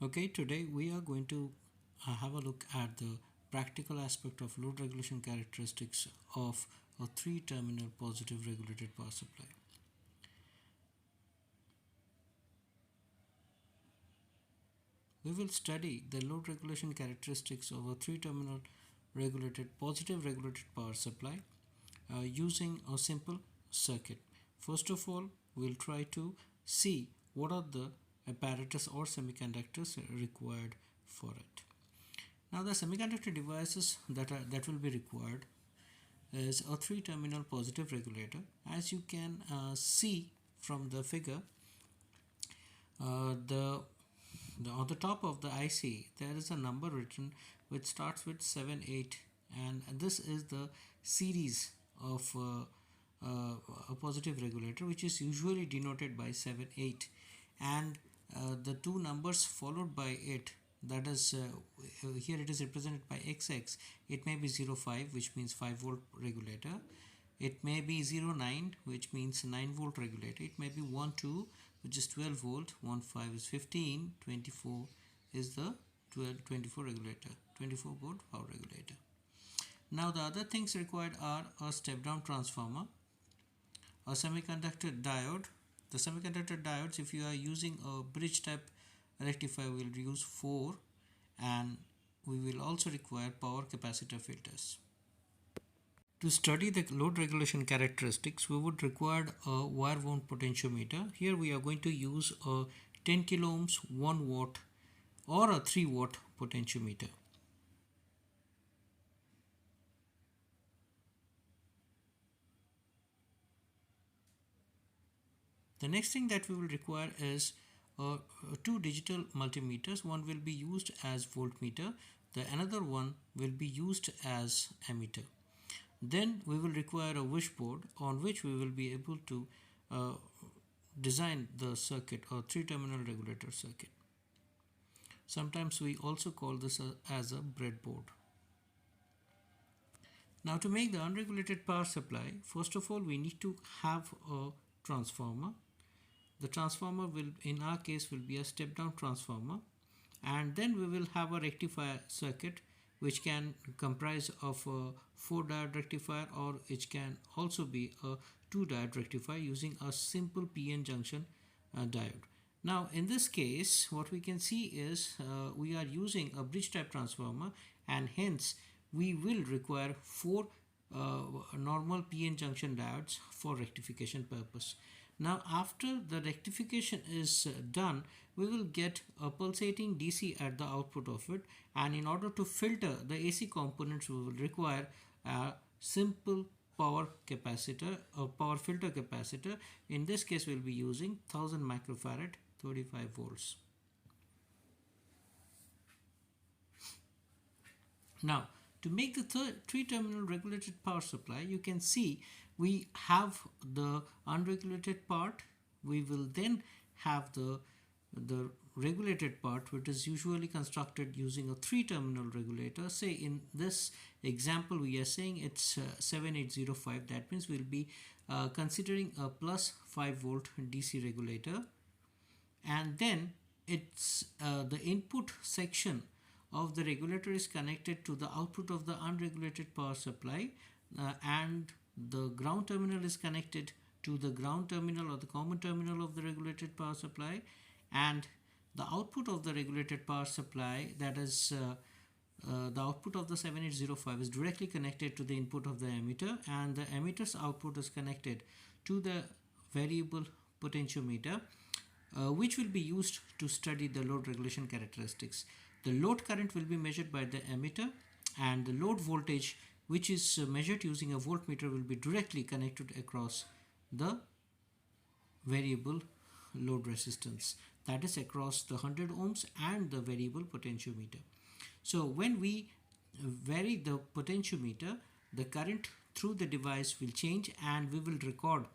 Okay, today we are going to have a look at the practical aspect of load regulation characteristics of a three-terminal positive regulated power supply. We will study the load regulation characteristics of a three-terminal positive regulated power supply using a simple circuit. First of all, we'll try to see what are the apparatus or semiconductors required for it. Now the semiconductor devices that will be required is a three-terminal positive regulator. As you can see from the figure, on the top of the IC there is a number written which starts with 78, and this is the series of a positive regulator, which is usually denoted by 78, and the two numbers followed by it, that is here it is represented by XX. It may be 05, which means 5 volt regulator. It may be 09, which means 9 volt regulator. It may be 12, which is 12 volt. 15 is 15. 24 is the 24 regulator, 24 volt power regulator. Now the other things required are a step down transformer, a semiconductor diode. The semiconductor diodes, if you are using a bridge type rectifier, will use 4, and we will also require power capacitor filters. To study the load regulation characteristics, we would require a wire wound potentiometer. Here we are going to use a 10 kilo ohms, 1 watt or a 3 watt potentiometer. The next thing that we will require is two digital multimeters. One will be used as voltmeter, the another one will be used as ammeter. Then we will require a wishboard on which we will be able to design the circuit or three-terminal regulator circuit. Sometimes we also call this as a breadboard. Now to make the unregulated power supply, first of all we need to have a transformer. The transformer will, in our case, will be a step down transformer, and then we will have a rectifier circuit which can comprise of a 4 diode rectifier, or it can also be a 2 diode rectifier using a simple PN junction diode. Now in this case what we can see is we are using a bridge type transformer, and hence we will require 4 normal PN junction diodes for rectification purpose. Now after the rectification is done, we will get a pulsating DC at the output of it, and in order to filter the AC components we will require a simple power capacitor or power filter capacitor. In this case we will be using 1000 microfarad, 35 volts. Now to make the three-terminal regulated power supply, you can see we have the unregulated part. We will then have the regulated part, which is usually constructed using a three-terminal regulator. Say in this example we are saying it's 7805. That means we'll be considering a plus 5 volt DC regulator, and then it's the input section of the regulator is connected to the output of the unregulated power supply, and the ground terminal is connected to the ground terminal or the common terminal of the regulated power supply, and the output of the regulated power supply, that is the output of the 7805, is directly connected to the input of the ammeter, and the ammeter's output is connected to the variable potentiometer, which will be used to study the load regulation characteristics. The load current will be measured by the ammeter, and the load voltage, which is measured using a voltmeter, will be directly connected across the variable load resistance, that is across the 100 ohms and the variable potentiometer. So when we vary the potentiometer, the current through the device will change, and we will record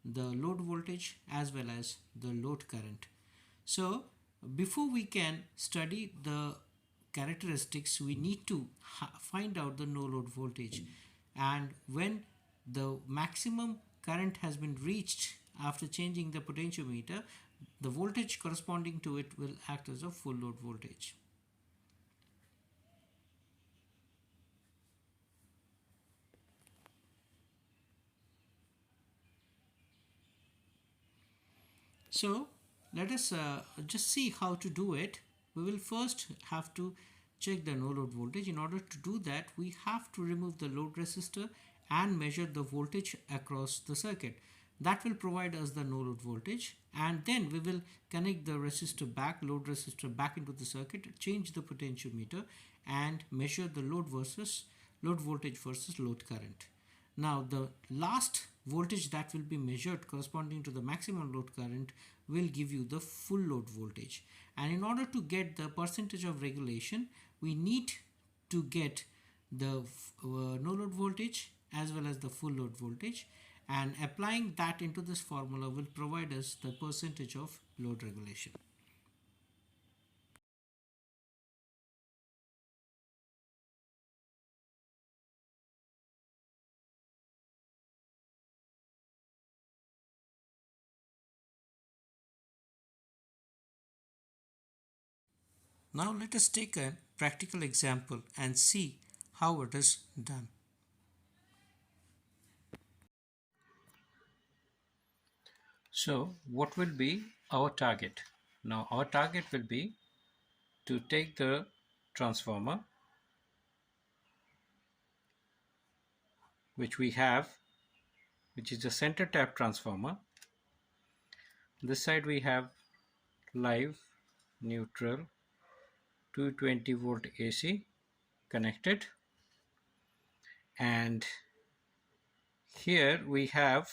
the load voltage as well as the load current. So before we can study the characteristics, we need to find out the no load voltage, and when the maximum current has been reached after changing the potentiometer, the voltage corresponding to it will act as a full load voltage. So let us just see how to do it. We will first have to check the no load voltage. In order to do that, we have to remove the load resistor and measure the voltage across the circuit. That will provide us the no load voltage, and then we will connect the load resistor back into the circuit, change the potentiometer and measure the load voltage versus load current. Now the last voltage that will be measured corresponding to the maximum load current will give you the full load voltage. And in order to get the percentage of regulation, we need to get the no load voltage as well as the full load voltage, and applying that into this formula will provide us the percentage of load regulation. Now let us take a practical example and see how it is done. So what will be our target? Now our target will be to take the transformer which we have, which is a center tap transformer. This side we have live, neutral, 220 volt AC connected, and here we have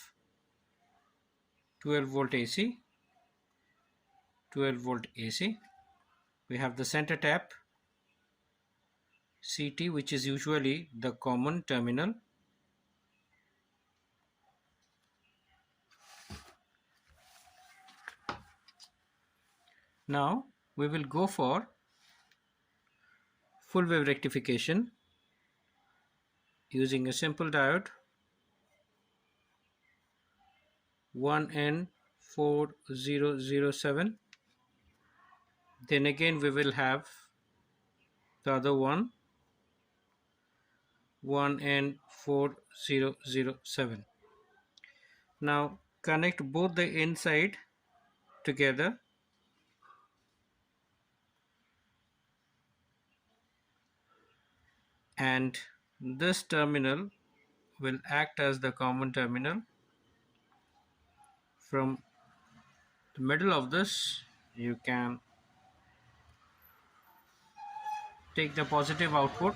12 volt AC, 12 volt AC. We have the center tap CT, which is usually the common terminal. Now we will go for full wave rectification using a simple diode 1N4007. Then again we will have the other one 1N4007. Now connect both the inside together and this terminal will act as the common terminal. From the middle of this you can take the positive output,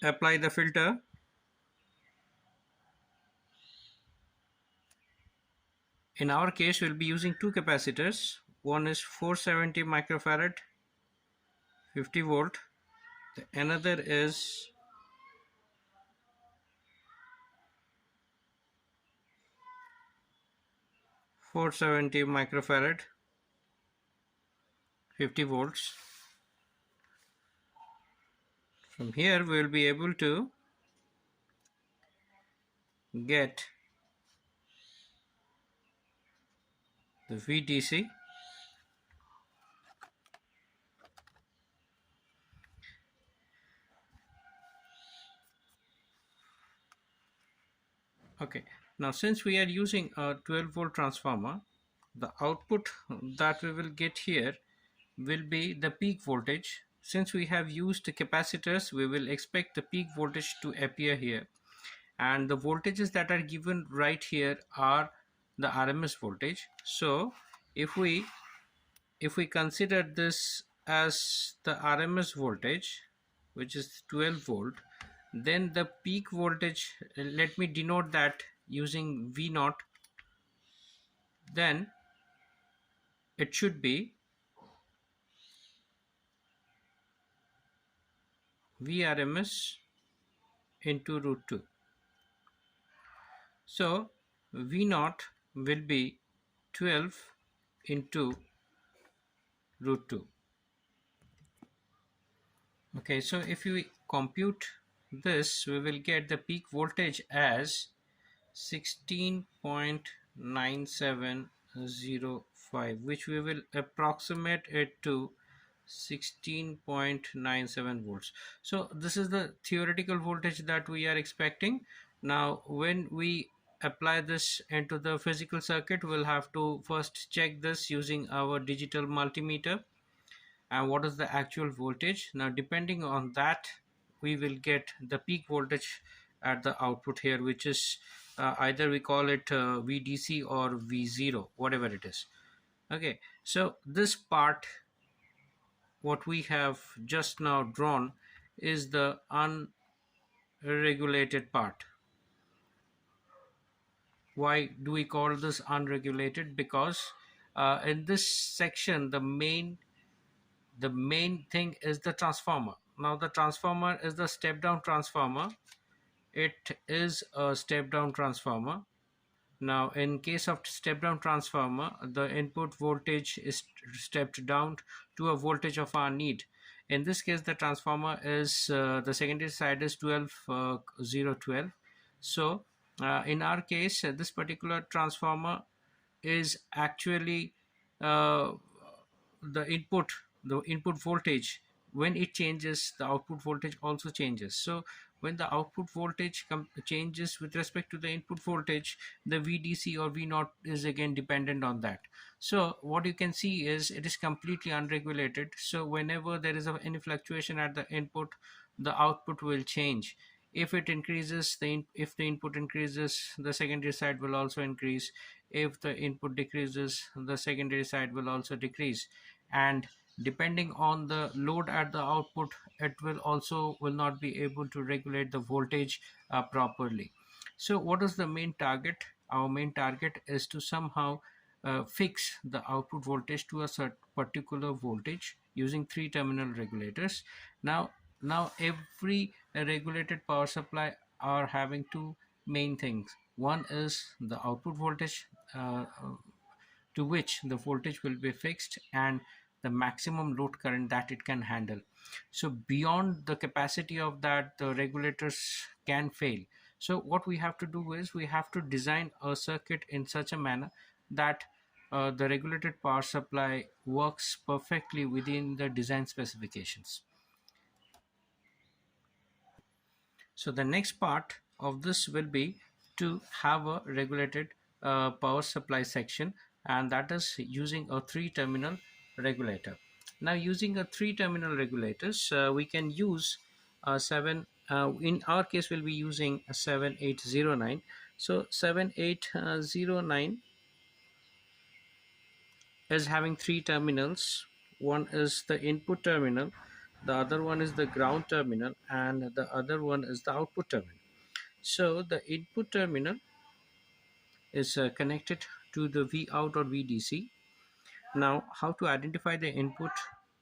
apply the filter, in our case we'll be using two capacitors. One is 470 microfarad 50 volt, the another is 470 microfarad 50 volts. From here we will be able to get the VDC. Okay, now since we are using a 12 volt transformer, the output that we will get here will be the peak voltage. Since we have used capacitors, we will expect the peak voltage to appear here, and the voltages that are given right here are the RMS voltage. So if we consider this as the RMS voltage, which is 12 volt, then the peak voltage, let me denote that using V naught, then it should be Vrms into root 2. So V naught will be 12 into root 2. Okay, so if we compute this, we will get the peak voltage as 16.9705, which we will approximate it to 16.97 volts. So this is the theoretical voltage that we are expecting. Now when we apply this into the physical circuit, we'll have to first check this using our digital multimeter, and what is the actual voltage. Now depending on that, we will get the peak voltage at the output here, which is either we call it VDC or V0, whatever it is. Okay, so this part what we have just now drawn is the unregulated part. Why do we call this unregulated? Because in this section the main thing is the transformer. Now the transformer is the step down transformer. It is a step down transformer. Now in case of step down transformer, the input voltage is stepped down to a voltage of our need. In this case the transformer is the secondary side is 012. So in our case this particular transformer is actually uh, the input voltage. When it changes, the output voltage also changes. So when the output voltage changes with respect to the input voltage, the VDC or V naught is again dependent on that. So what you can see is it is completely unregulated. So whenever there is any fluctuation at the input, the output will change. If it increases, if the input increases, the secondary side will also increase. If the input decreases, the secondary side will also decrease. And depending on the load at the output, it will not be able to regulate the voltage properly. So what is the main target? Our main target is to somehow fix the output voltage to a certain particular voltage using three terminal regulators. Now every regulated power supply are having two main things. One is the output voltage, to which the voltage will be fixed, and the maximum load current that it can handle. So beyond the capacity of that, the regulators can fail. So what we have to do is we have to design a circuit in such a manner that the regulated power supply works perfectly within the design specifications. So the next part of this will be to have a regulated power supply section, and that is using a three terminal regulator. Now using a three terminal regulators, we can use seven, in our case we'll be using a 7809. So 7809 is having three terminals. One is the input terminal, the other one is the ground terminal, and the other one is the output terminal. So the input terminal is connected to the V out or VDC. Now, how to identify the input,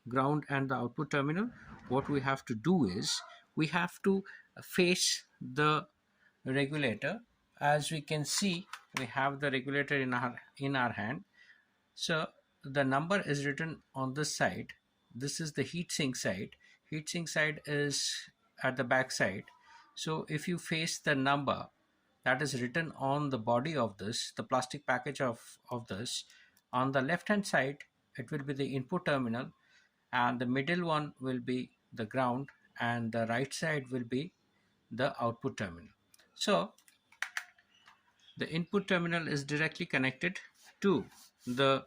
ground, and the output terminal? What we have to do is we have to face the regulator. As we can see, we have the regulator in our hand. So the number is written on this side. This is the heatsink side. Heatsink side is at the back side. So if you face the number that is written on the body of this, the plastic package of this, on the left hand side, it will be the input terminal, and the middle one will be the ground, and the right side will be the output terminal. So the input terminal is directly connected to the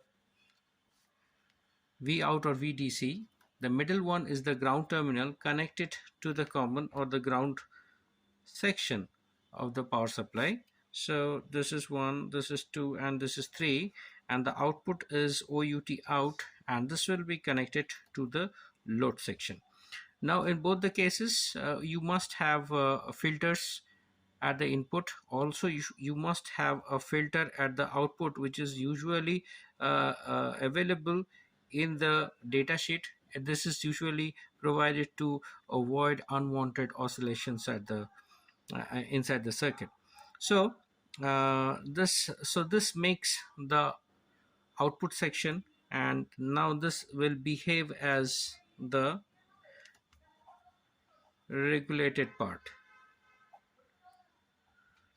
V out or VDC. The middle one is the ground terminal connected to the common or the ground section of the power supply. So this is 1, this is 2, and this is 3, and the output is OUT out, and this will be connected to the load section. Now in both the cases, you must have filters at the input. Also you must have a filter at the output, which is usually available in the data sheet. This is usually provided to avoid unwanted oscillations at the inside the circuit. So this makes the output section, and now this will behave as the regulated part.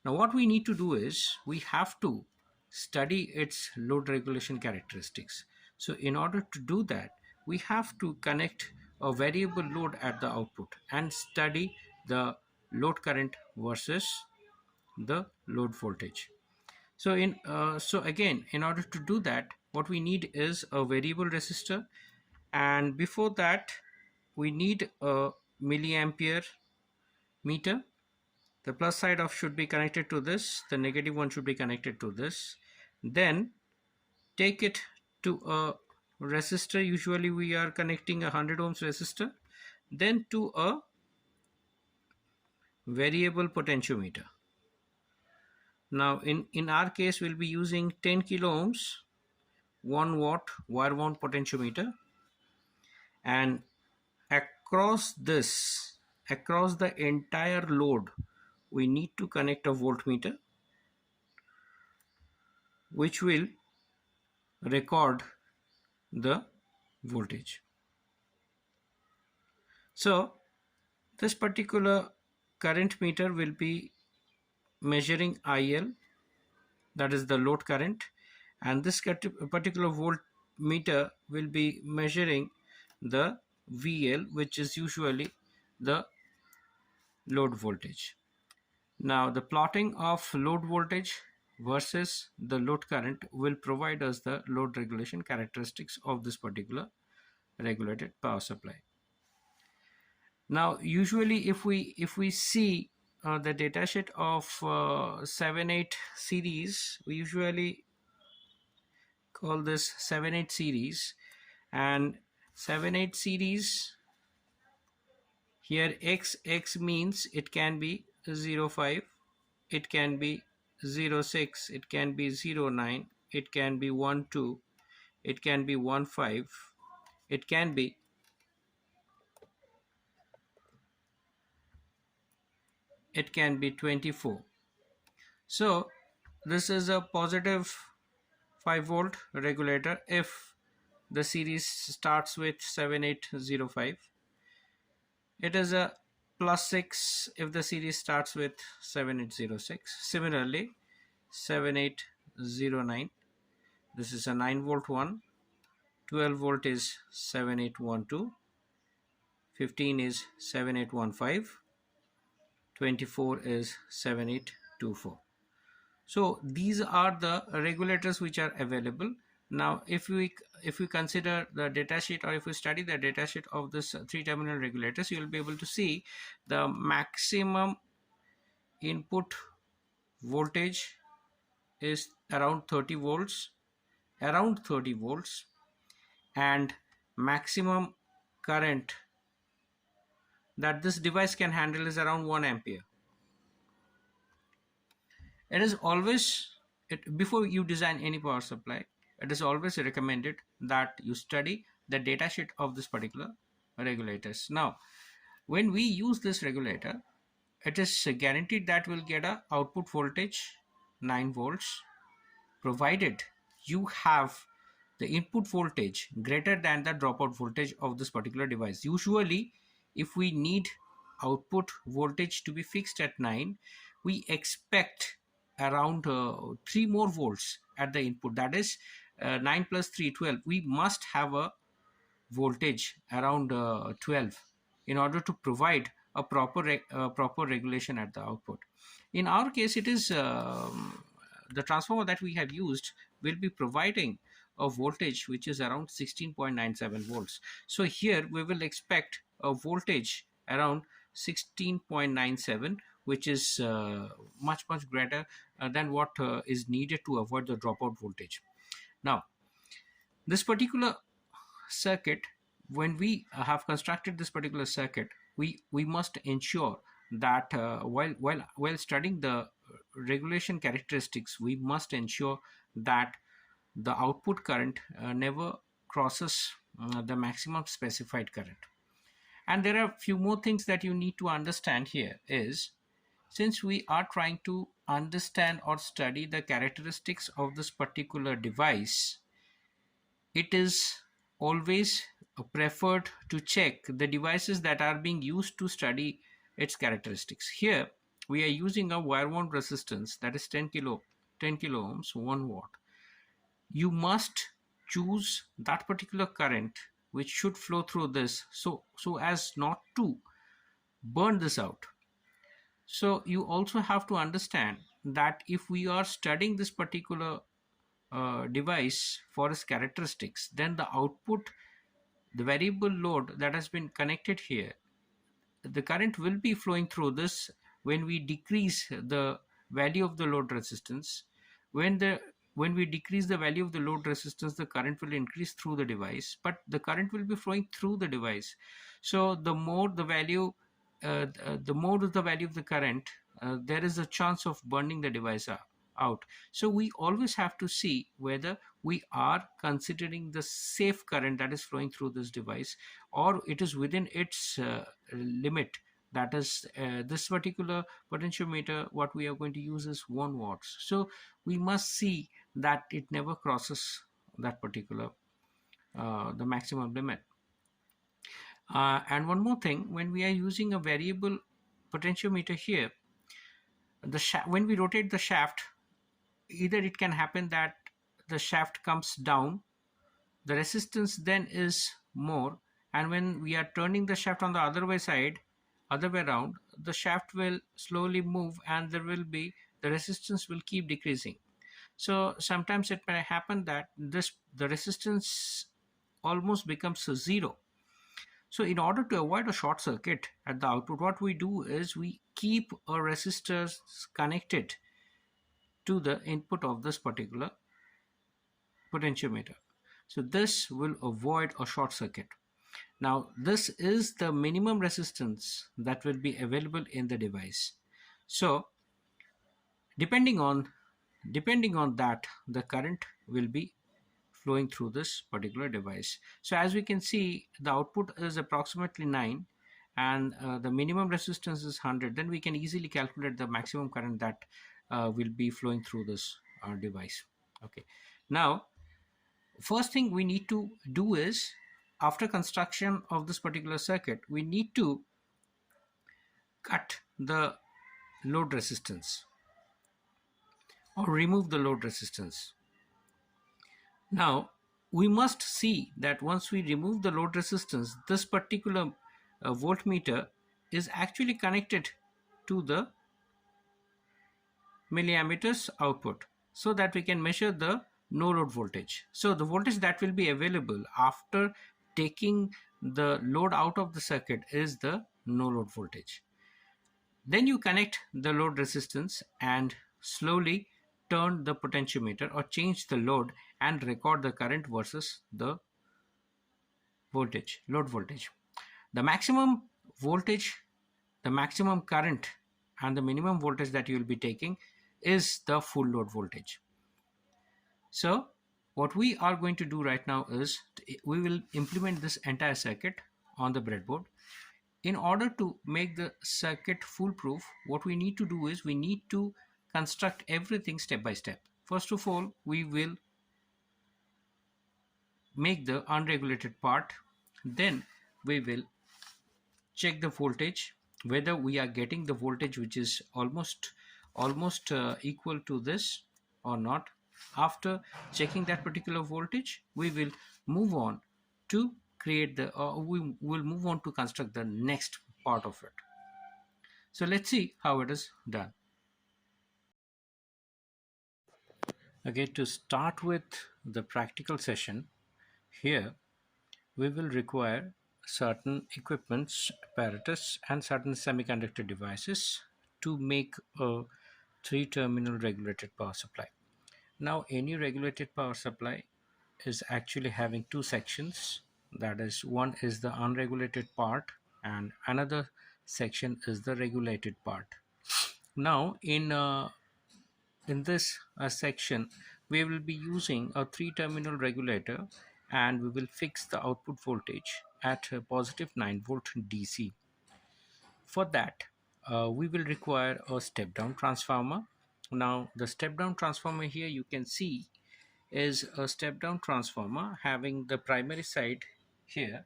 Now what we need to do is we have to study its load regulation characteristics. So in order to do that, we have to connect a variable load at the output and study the load current versus the load voltage. So again, in order to do that, what we need is a variable resistor, and before that we need a milliampere meter. The plus side of should be connected to this, the negative one should be connected to this. Then take it to a resistor. Usually we are connecting a 100 ohms resistor, then to a variable potentiometer. Now in our case we'll be using 10 kilo ohms 1 watt wire wound potentiometer, and across the entire load we need to connect a voltmeter which will record the voltage. So this particular current meter will be measuring IL, that is the load current, and this particular voltmeter will be measuring the VL, which is usually the load voltage. Now the plotting of load voltage versus the load current will provide us the load regulation characteristics of this particular regulated power supply. Now usually if we see the datasheet of 7-8 series, we usually call this 7-8 series, and 7-8 series here x means it can be 0.5, it can be 0.6, it can be 0.9, it can be 1.2, it can be 1.5, it can be 24. So this is a positive 5 volt regulator if the series starts with 7805. It is a plus 6 if the series starts with 7806. Similarly 7809, this is a 9 volt one, 12 volt is 7812, 15 is 7815, 24 is 7824. So these are the regulators which are available. Now if we consider the datasheet, or if we study the datasheet of this 3-terminal regulators, you will be able to see the maximum input voltage is around 30 volts, and maximum current that this device can handle is around 1 ampere. It is always, before you design any power supply, it is always recommended that you study the datasheet of this particular regulators. Now when we use this regulator, it is guaranteed that we'll get a output voltage 9 volts, provided you have the input voltage greater than the dropout voltage of this particular device. Usually if we need output voltage to be fixed at 9, we expect around 3 more volts at the input, that is 9 plus 3 12. We must have a voltage around 12 in order to provide a proper regulation at the output. In our case, it is the transformer that we have used will be providing a voltage which is around 16.97 volts. So here we will expect a voltage around 16.97, which is much greater than what is needed to avoid the dropout voltage. Now this particular circuit, when we have constructed this particular circuit, we must ensure that while studying the regulation characteristics, we must ensure that the output current never crosses the maximum specified current. And there are a few more things that you need to understand here is, since we are trying to understand or study the characteristics of this particular device, it is always preferred to check the devices that are being used to study its characteristics. Here we are using a wire wound resistance that is 10 kilo ohms, 1 watt. You must choose that particular current which should flow through this, so as not to burn this out. So you also have to understand that if we are studying this particular device for its characteristics, then the output, the variable load that has been connected here, the current will be flowing through this when we decrease the value of the load resistance. When we decrease the value of the load resistance, the current will increase through the device, but the current will be flowing through the device. So the more the value, the more is the value of the current, there is a chance of burning the device out. So we always have to see whether we are considering the safe current that is flowing through this device, or it is within its limit. That is, this particular potentiometer, what we are going to use is 1 watts. So we must see that it never crosses that particular the maximum limit. And one more thing, when we are using a variable potentiometer here, when we rotate the shaft, either it can happen that the shaft comes down, the resistance then is more, and when we are turning the shaft on the other way around, the shaft will slowly move, and the resistance will keep decreasing. So sometimes it may happen that the resistance almost becomes zero. So in order to avoid a short circuit at the output, what we do is we keep a resistor connected to the input of this particular potentiometer. So this will avoid a short circuit. Now this is the minimum resistance that will be available in the device. So depending on that, the current will be flowing through this particular device. So as we can see, the output is approximately 9, and the minimum resistance is 100. Then we can easily calculate the maximum current that will be flowing through this device. Okay, now first thing we need to do is, after construction of this particular circuit, we need to cut the load resistance or remove the load resistance. Now we must see that once we remove the load resistance, this particular voltmeter is actually connected to the milliammeters output, so that we can measure the no load voltage. So the voltage that will be available after taking the load out of the circuit is the no load voltage. Then you connect the load resistance and slowly turn the potentiometer or change the load and record the current versus the voltage, load voltage. The maximum voltage, the maximum current, and the minimum voltage that you will be taking is the full load voltage. So what we are going to do right now is we will implement this entire circuit on the breadboard. In order to make the circuit foolproof, what we need to do is we need to construct everything step by step. First of all, we will make the unregulated part. Then we will check the voltage, whether we are getting the voltage which is almost equal to this or not. After checking that particular voltage, we will move on to create the we will move on to construct the next part of it. So let's see how it is done. Okay, to start with the practical session, here we will require certain equipments, apparatus, and certain semiconductor devices to make a 3-terminal regulated power supply. Now, any regulated power supply is actually having 2 sections. That is, one is the unregulated part and another section is the regulated part. Now in this section, we will be using a 3-terminal regulator, and we will fix the output voltage at a positive 9 volt DC. For that, we will require a step down transformer. Now the step down transformer here you can see is a step down transformer having the primary side here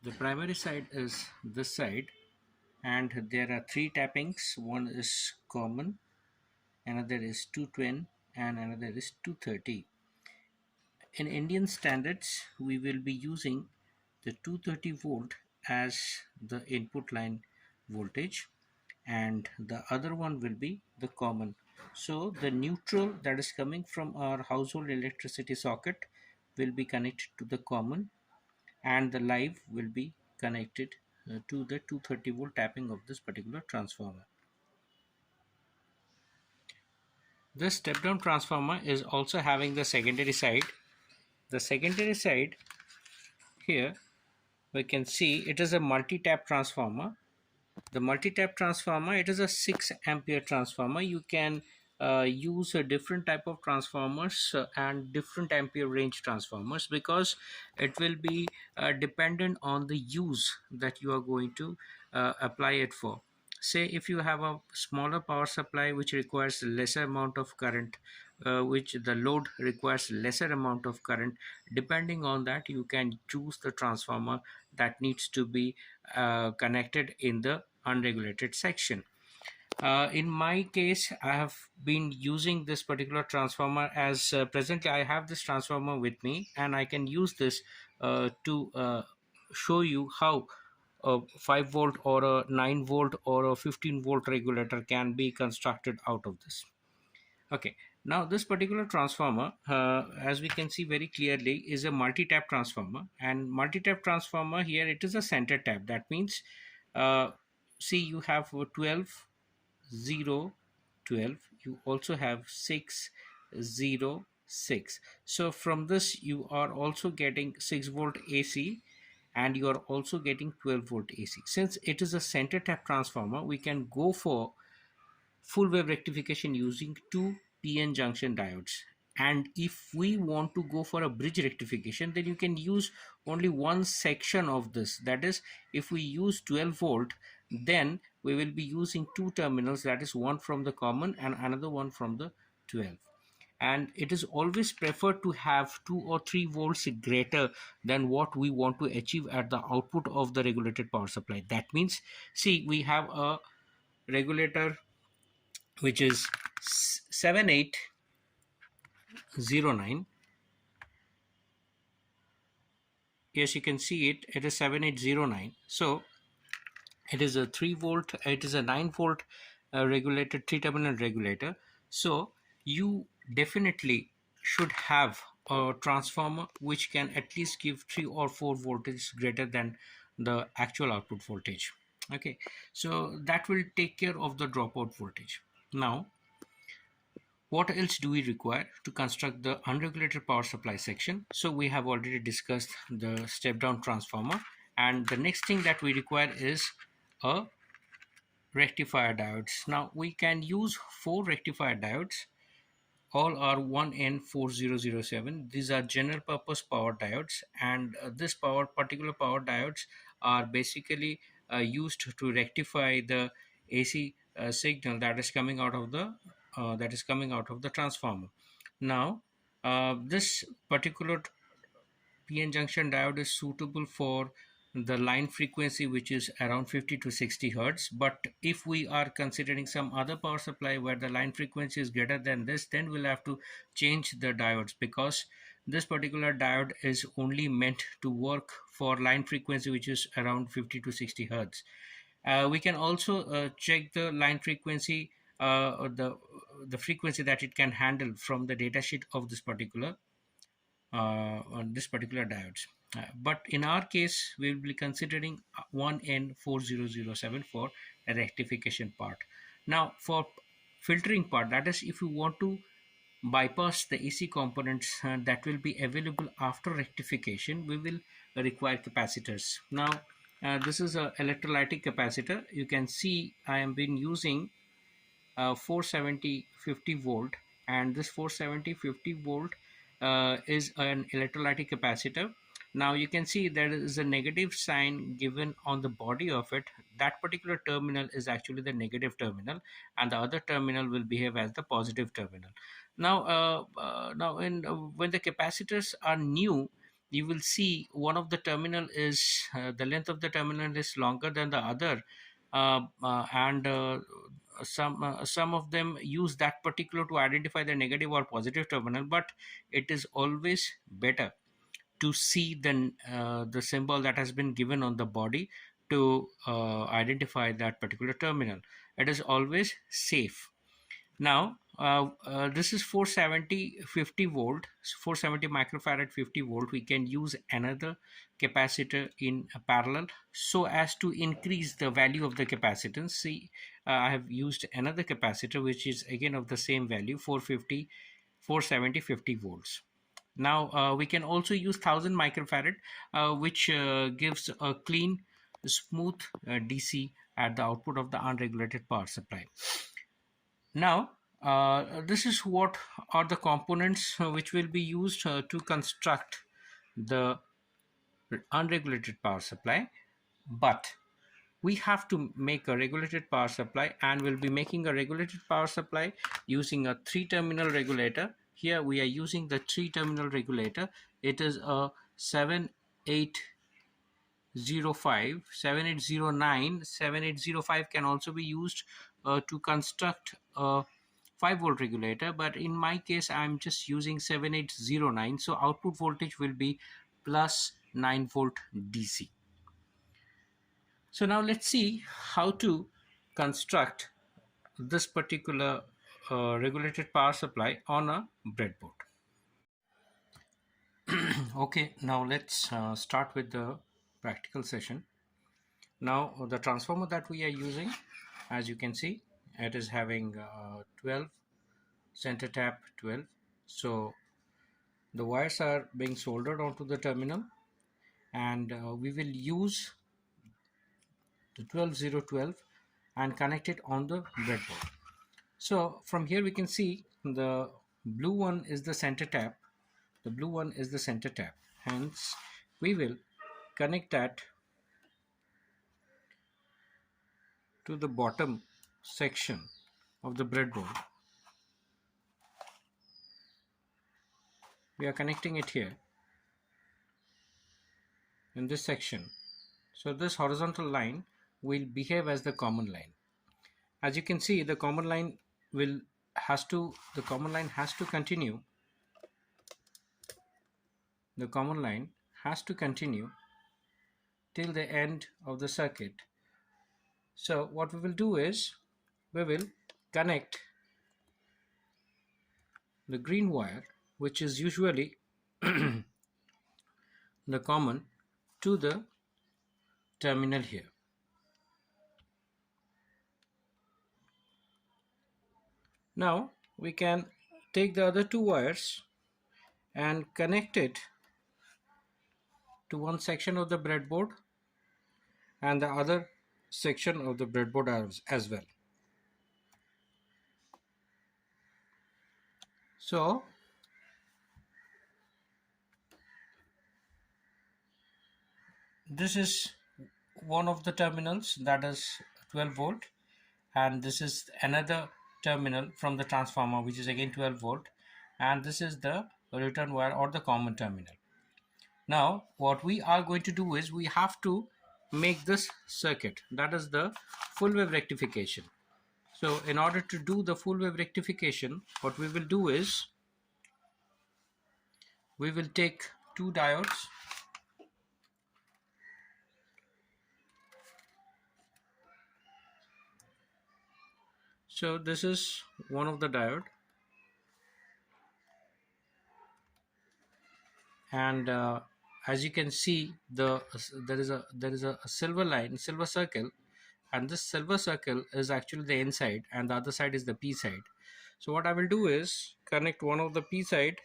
The primary side is this side, and there are three tappings. One is common, another is 220, and another is 230. In Indian standards, we will be using the 230 volt as the input line voltage, and the other one will be the common. So the neutral that is coming from our household electricity socket will be connected to the common, and the live will be connected to the 230 volt tapping of this particular transformer. This step down transformer is also having the secondary side. The secondary side here, we can see it is a multi-tap transformer. The multi-tap transformer, it is a 6 ampere transformer. You can use a different type of transformers and different ampere range transformers, because it will be dependent on the use that you are going to apply it for. Say if you have a smaller power supply which requires lesser amount of current, which the load requires lesser amount of current, depending on that you can choose the transformer that needs to be connected in the unregulated section. In my case, I have been using this particular transformer as presently I have this transformer with me, and I can use this to show you how a 5 volt or a 9 volt or a 15 volt regulator can be constructed out of this. Okay, now this particular transformer, as we can see very clearly, is a multi-tap transformer. And multi-tap transformer here, it is a center tap. That means, see, you have 12, 0, 12. You also have 6, 0, 6. So from this, you are also getting 6 volt AC, and you are also getting 12 volt AC. Since it is a center tap transformer, we can go for full wave rectification using two PN junction diodes. And if we want to go for a bridge rectification, then you can use only one section of this. That is, if we use 12 volt, then we will be using two terminals, that is one from the common and another one from the 12. And it is always preferred to have 2 or 3 volts greater than what we want to achieve at the output of the regulated power supply. That means, see, we have a regulator which is 7809. Yes, you can see it. It is 7809. So it is a 3 volt, it is a 9 volt regulated 3 terminal regulator. So you definitely should have a transformer which can at least give 3 or 4 voltage greater than the actual output voltage. Okay, so that will take care of the dropout voltage. Now, what else do we require to construct the unregulated power supply section? So we have already discussed the step down transformer, and the next thing that we require is a rectifier diodes. Now we can use 4 rectifier diodes. All are 1N4007. These are general purpose power diodes, and this particular power diodes are basically used to rectify the AC signal that is coming out of the transformer. Now, this particular PN junction diode is suitable for the line frequency which is around 50 to 60 hertz. But if we are considering some other power supply where the line frequency is greater than this, then we'll have to change the diodes, because this particular diode is only meant to work for line frequency which is around 50 to 60 hertz. We can also check the line frequency, or the frequency that it can handle from the datasheet of on this particular diodes. But in our case, we will be considering 1N4007 for a rectification part. Now, for filtering part, that is, if you want to bypass the AC components that will be available after rectification, we will require capacitors. Now, this is an electrolytic capacitor. You can see I am been using 470 50 volt, and this 470 50 volt is an electrolytic capacitor. Now you can see there is a negative sign given on the body of it. That particular terminal is actually the negative terminal, and the other terminal will behave as the positive terminal. Now when the capacitors are new, you will see one of the terminal is the length of the terminal is longer than the other, and some of them use that particular to identify the negative or positive terminal, but it is always better to see the symbol that has been given on the body to identify that particular terminal. It is always safe. Now, this is 470 50 volt, 470 microfarad 50 volt. We can use another capacitor in a parallel so as to increase the value of the capacitance. See, I have used another capacitor which is again of the same value, 450, 470 50 volts. Now, we can also use 1000 microfarad, which gives a clean, smooth DC at the output of the unregulated power supply. Now, this is what are the components which will be used to construct the unregulated power supply. But we have to make a regulated power supply, and we'll be making a regulated power supply using a 3-terminal regulator. Here we are using the 3-terminal regulator. It is a 7805, 7809, 7805 can also be used to construct a 5-volt regulator, but in my case I'm just using 7809, so output voltage will be plus 9 volt DC. So now let's see how to construct this particular regulated power supply on a breadboard. Okay, now let's start with the practical session. Now the transformer that we are using, as you can see, it is having 12 center tap 12. So the wires are being soldered onto the terminal, and we will use the 12012 and connect it on the breadboard. So from here we can see the blue one is the center tap, the blue one is the center tap, hence we will connect that to the bottom section of the breadboard. We are connecting it here in this section. So this horizontal line will behave as the common line. As you can see, the common line has to continue. The common line has to continue till the end of the circuit. So what we will do is we will connect the green wire, which is usually the common, to the terminal here. Now we can take the other 2 wires and connect it to one section of the breadboard and the other section of the breadboard as well. So this is one of the terminals, that is 12 volt, and this is another terminal from the transformer which is again 12 volt, and this is the return wire or the common terminal. Now what we are going to do is we have to make this circuit, that is the full wave rectification. So in order to do the full wave rectification, what we will do is we will take 2 diodes. So this is one of the diode, and as you can see, there is a silver circle, and this silver circle is actually the N side and the other side is the P side. So what I will do is connect one of the P side,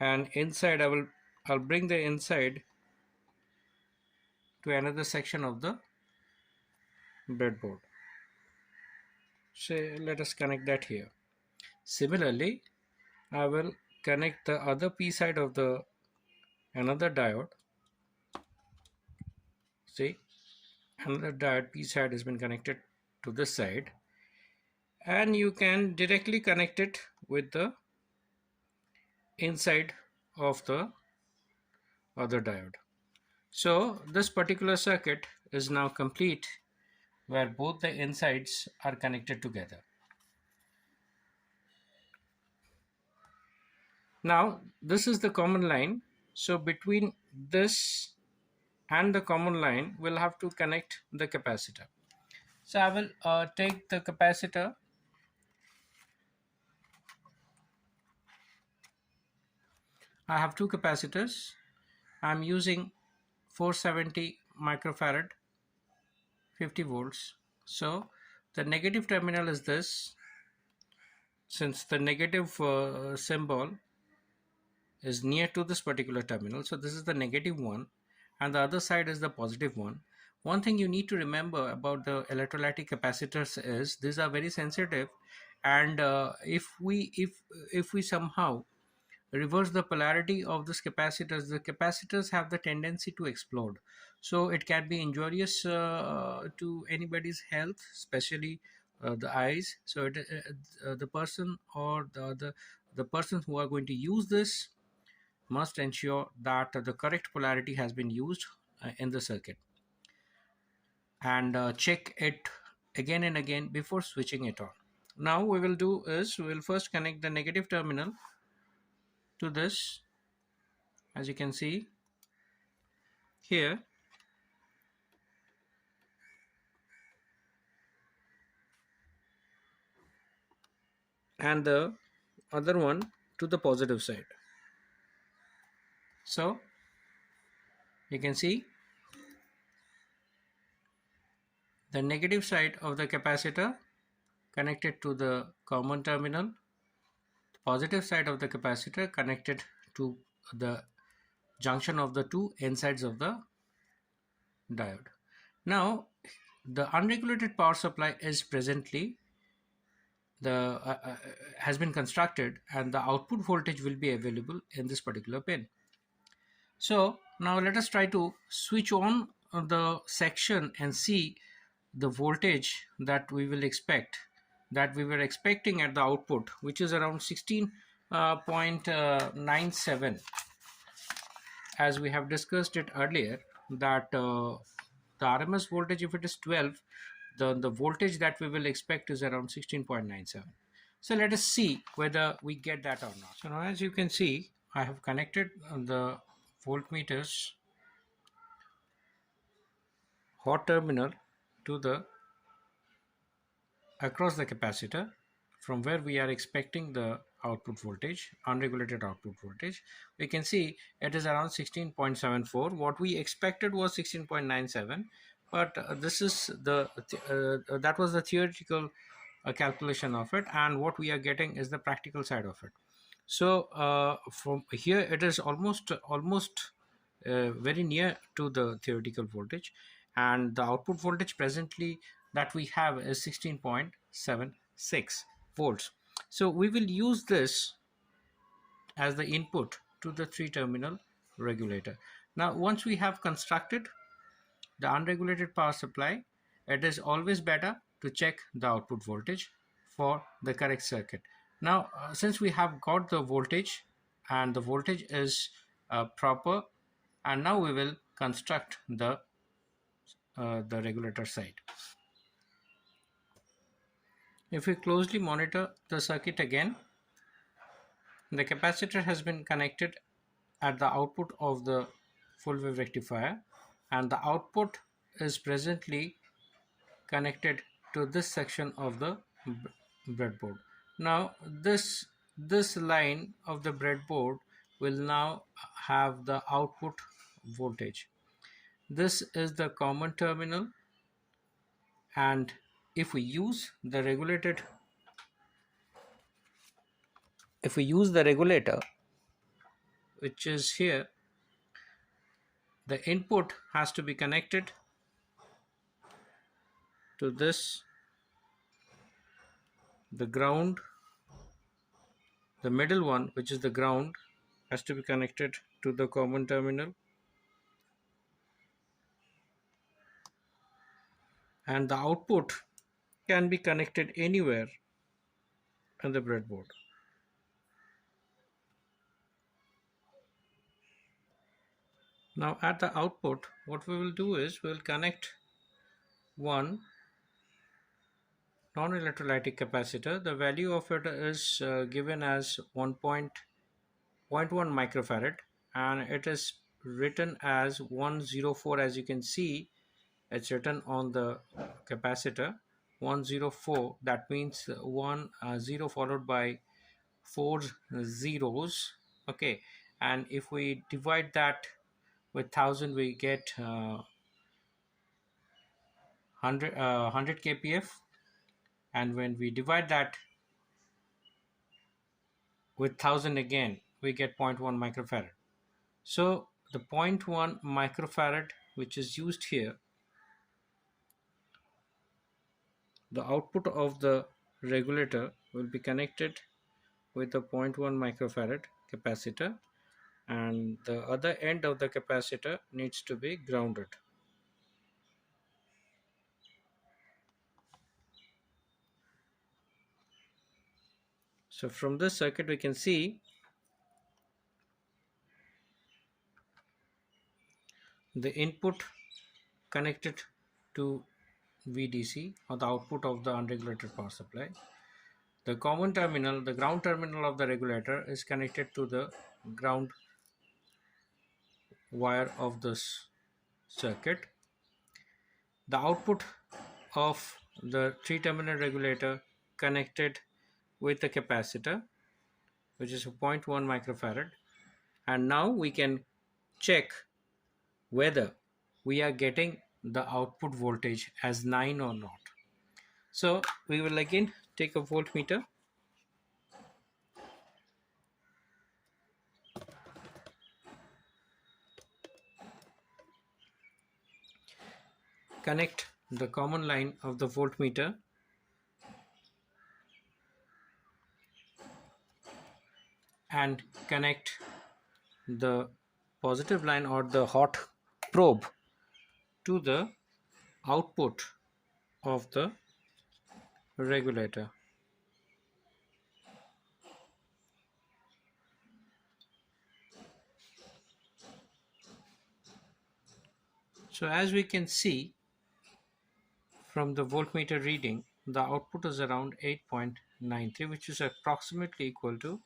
and inside I'll bring the inside to another section of the breadboard. So let us connect that here. Similarly, I will connect the other P side of the another diode. See, another diode P side has been connected to this side, and you can directly connect it with the inside of the or the diode. So this particular circuit is now complete, where both the insides are connected together. Now this is the common line. So between this and the common line, we'll have to connect the capacitor. So I will take the capacitor. I have two capacitors. I'm using 470 microfarad, 50 volts. So the negative terminal is this. Since the negative symbol is near to this particular terminal, so this is the negative one, and the other side is the positive one. One thing you need to remember about the electrolytic capacitors is these are very sensitive, and if we somehow reverse the polarity of this capacitors, the capacitors have the tendency to explode. So it can be injurious to anybody's health, especially the eyes. So the person or the persons who are going to use this must ensure that the correct polarity has been used in the circuit, and check it again and again before switching it on. Now we will do is we will first connect the negative terminal to this, as you can see here, and the other one to the positive side. So you can see the negative side of the capacitor connected to the common terminal, the positive side of the capacitor connected to the junction of the two insides of the diode. Now the unregulated power supply is presently the has been constructed, and the output voltage will be available in this particular pin. So now let us try to switch on the section and see the voltage that we will expect, that we were expecting at the output, which is around 16.97, as we have discussed it earlier, that the RMS voltage, if it is 12, the voltage that we will expect is around 16.97. So let us see whether we get that or not. So now, as you can see, I have connected the voltmeters hot terminal to the across the capacitor, from where we are expecting the output voltage, unregulated output voltage. We can see it is around 16.74. What we expected was 16.97, but this is the that was the theoretical calculation of it, and what we are getting is the practical side of it. So from here it is almost very near to the theoretical voltage, and the output voltage presently that we have is 16.76 volts. So we will use this as the input to the three terminal regulator. Now once we have constructed the unregulated power supply, it is always better to check the output voltage for the correct circuit. Now since we have got the voltage, and the voltage is proper, and now we will construct the regulator side. If we closely monitor the circuit again, the capacitor has been connected at the output of the full wave rectifier, and the output is presently connected to this section of the breadboard. Now this line of the breadboard will now have the output voltage. This is the common terminal, and if we use the regulator, which is here, the input has to be connected to this, the ground, the middle one, which is the ground, has to be connected to the common terminal, and the output can be connected anywhere on the breadboard. Now at the output, what we will do is we'll connect one non-electrolytic capacitor. The value of it is given as 1.1 microfarad, and it is written as 104. As you can see, it's written on the capacitor 104. That means 0 followed by 4 zeros. Okay, and if we divide that with 1000, we get 100 kpf, and when we divide that with 1000 again, we get zero point 0.1 microfarad. So the 0.1 microfarad which is used here, the output of the regulator will be connected with the zero point 0.1 microfarad capacitor, and the other end of the capacitor needs to be grounded. So from this circuit we can see the input connected to VDC, or the output of the unregulated power supply. The common terminal, the ground terminal of the regulator, is connected to the ground wire of this circuit. The output of the 3-terminal regulator connected with the capacitor, which is 0.1 microfarad, and now we can check whether we are getting the output voltage as 9 or not. So we will again take a voltmeter, connect the common line of the voltmeter and connect the positive line or the hot probe to the output of the regulator. So as we can see from the voltmeter reading, the output is around 8.93, which is approximately equal to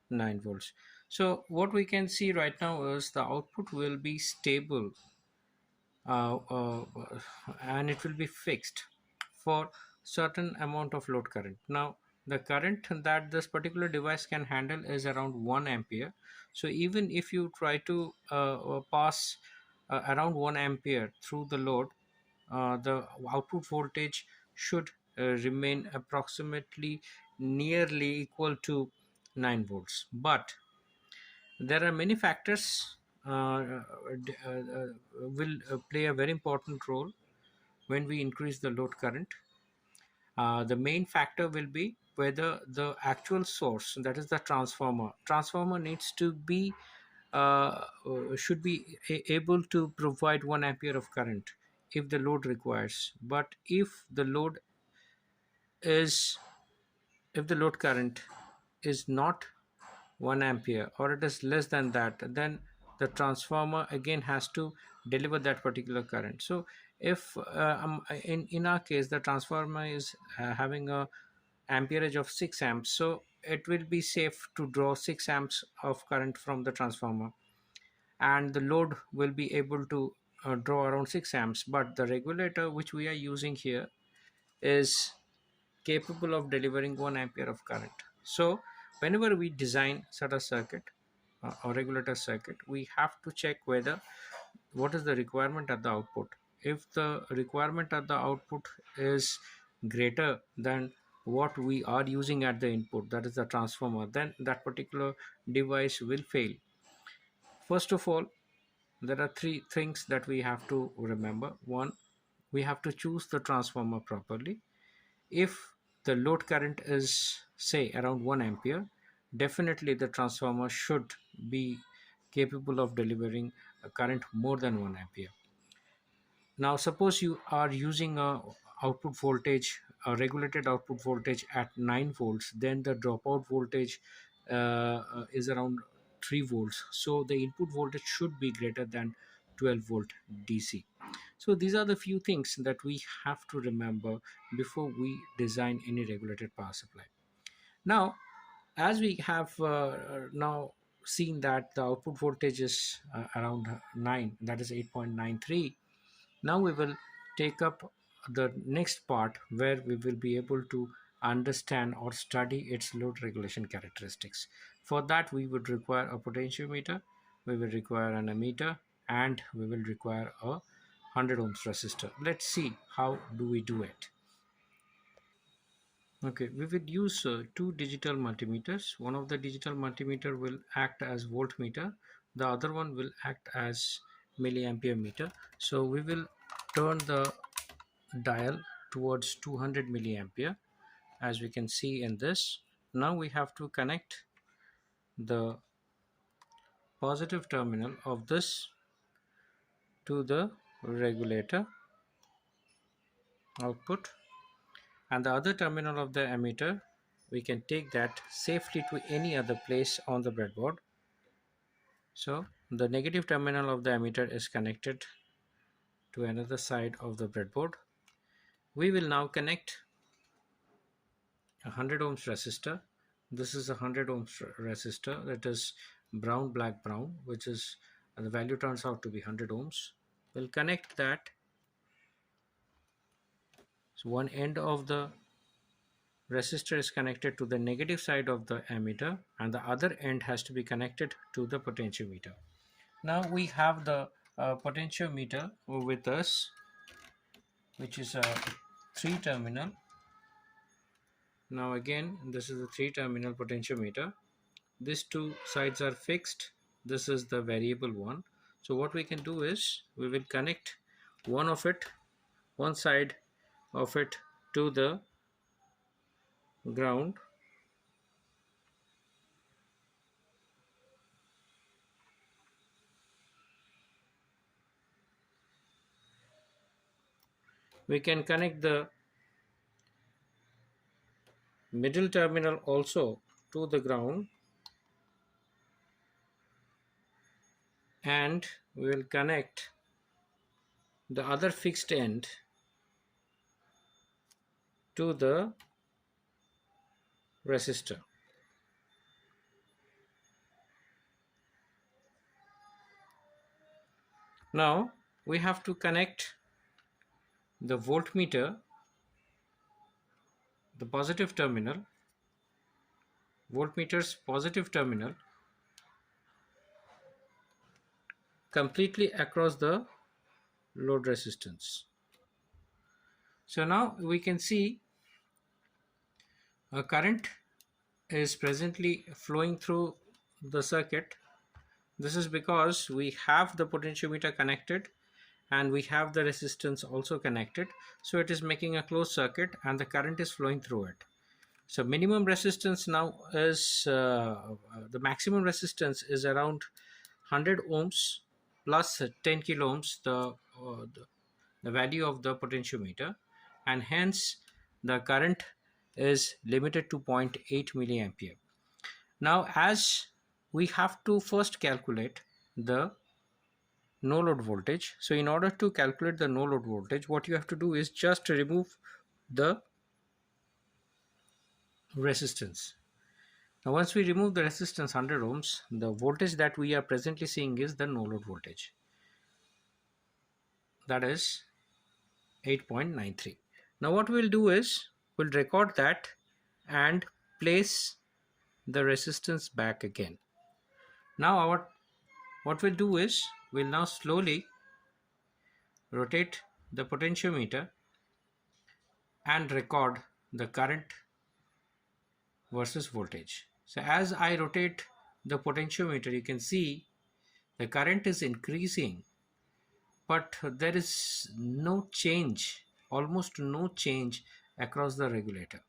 9 volts. So what we can see right now is the output will be stable, uh, uh, and it will be fixed for certain amount of load current. Now the current that this particular device can handle is around 1 ampere. So even if you try to pass around 1 ampere through the load, the output voltage should remain approximately nearly equal to 9 volts. But there are many factors will play a very important role when we increase the load current. The main factor will be whether the actual source, that is the transformer needs to be should be able to provide 1 ampere of current if the load requires. But is if the load current is not 1 ampere, or it is less than that, then the transformer again has to deliver that particular current. So if in our case the transformer is having a amperage of 6 amps, so it will be safe to draw 6 amps of current from the transformer, and the load will be able to draw around 6 amps. But the regulator which we are using here is capable of delivering 1 ampere of current. So whenever we design such a circuit or regulator circuit, we have to check whether what is the requirement at the output. If the requirement at the output is greater than what we are using at the input, that is the transformer, then that particular device will fail. First of all, there are three things that we have to remember. One, we have to choose the transformer properly. If the load current is, say, around 1 ampere, definitely the transformer should be capable of delivering a current more than 1 ampere. Now suppose you are using a regulated output voltage at 9 volts, then the dropout voltage is around 3 volts. So the input voltage should be greater than 12 volt DC. So these are the few things that we have to remember before we design any regulated power supply. Now, as we have now seen that the output voltage is around 9, that is 8.93. Now we will take up the next part where we will be able to understand or study its load regulation characteristics. For that, we would require a potentiometer, we will require an ammeter, and we will require a 100 ohms resistor. Let's see how do we do it. Okay, we will use two digital multimeters. One of the digital multimeter will act as voltmeter. The other one will act as milliampere meter. So we will turn the dial towards 200 milliampere, as we can see in this. Now we have to connect the positive terminal of this to the regulator output, and the other terminal of the ammeter, we can take that safely to any other place on the breadboard. So the negative terminal of the ammeter is connected to another side of the breadboard. We will now connect a 100 ohms resistor. This is a 100 ohms resistor, that is brown, black, brown, which is, and the value turns out to be 100 ohms. We'll connect that. So one end of the resistor is connected to the negative side of the ammeter, and the other end has to be connected to the potentiometer. Now we have the potentiometer with us, which is a 3 terminal. Now again, this is a 3 terminal potentiometer. These two sides are fixed. This is the variable one. So what we can do is we will connect one side of it to the ground. We can connect the middle terminal also to the ground, and we will connect the other fixed end to the resistor. Now we have to connect the voltmeter, the positive terminal, voltmeter's positive terminal, completely across the load resistance. So now we can see a current is presently flowing through the circuit. This is because we have the potentiometer connected and we have the resistance also connected. So it is making a closed circuit and the current is flowing through it. So minimum resistance now is, the maximum resistance is around 100 ohms plus 10 kilo ohms, the value of the potentiometer, and hence the current is limited to 0.8 milliampere. Now, as we have to first calculate the no load voltage, so in order to calculate the no load voltage, what you have to do is just remove the resistance. Now once we remove the resistance 100 ohms, the voltage that we are presently seeing is the no load voltage, that is 8.93. Now what we'll do is we'll record that and place the resistance back again. Now what we'll do is we'll now slowly rotate the potentiometer and record the current versus voltage. So as I rotate the potentiometer, you can see the current is increasing, but there is no change, almost no change across the regulator.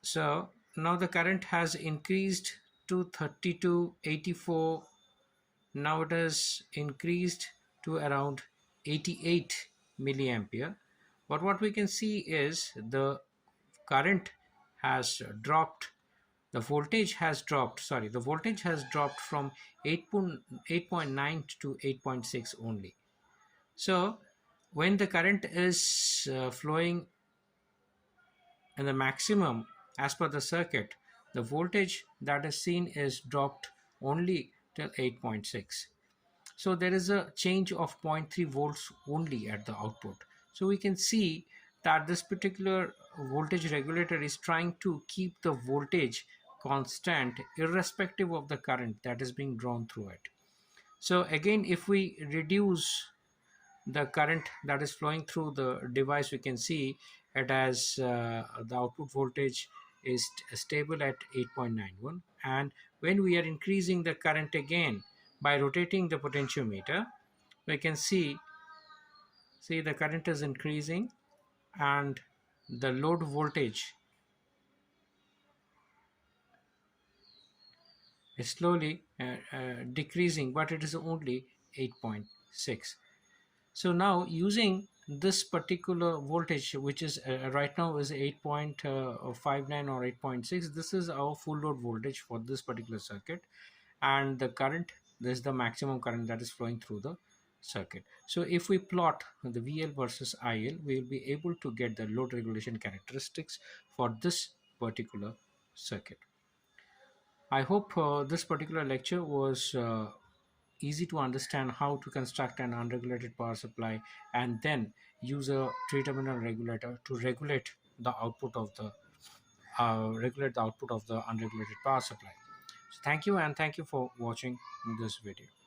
So now the current has increased to 3284. Now it has increased to around 88 milliampere. But what we can see is the current has dropped the voltage has dropped from 8.9 to 8.6 only. So when the current is flowing in the maximum as per the circuit, the voltage that is seen is dropped only till 8.6. So there is a change of zero point 0.3 volts only at the output. So we can see that this particular voltage regulator is trying to keep the voltage constant irrespective of the current that is being drawn through it. So again, if we reduce the current that is flowing through the device, we can see it as the output voltage is stable at 8.91. And when we are increasing the current again by rotating the potentiometer, we can see the current is increasing and the load voltage is slowly decreasing, but it is only 8.6. So now using this particular voltage, which is right now is 8.59 or 8.6, this is our full load voltage for this particular circuit, and the current, this is the maximum current that is flowing through the circuit. So if we plot the VL versus IL, we will be able to get the load regulation characteristics for this particular circuit. I hope this particular lecture was easy to understand how to construct an unregulated power supply and then use a three terminal regulator to regulate the output of the unregulated power supply. So thank you, and thank you for watching this video.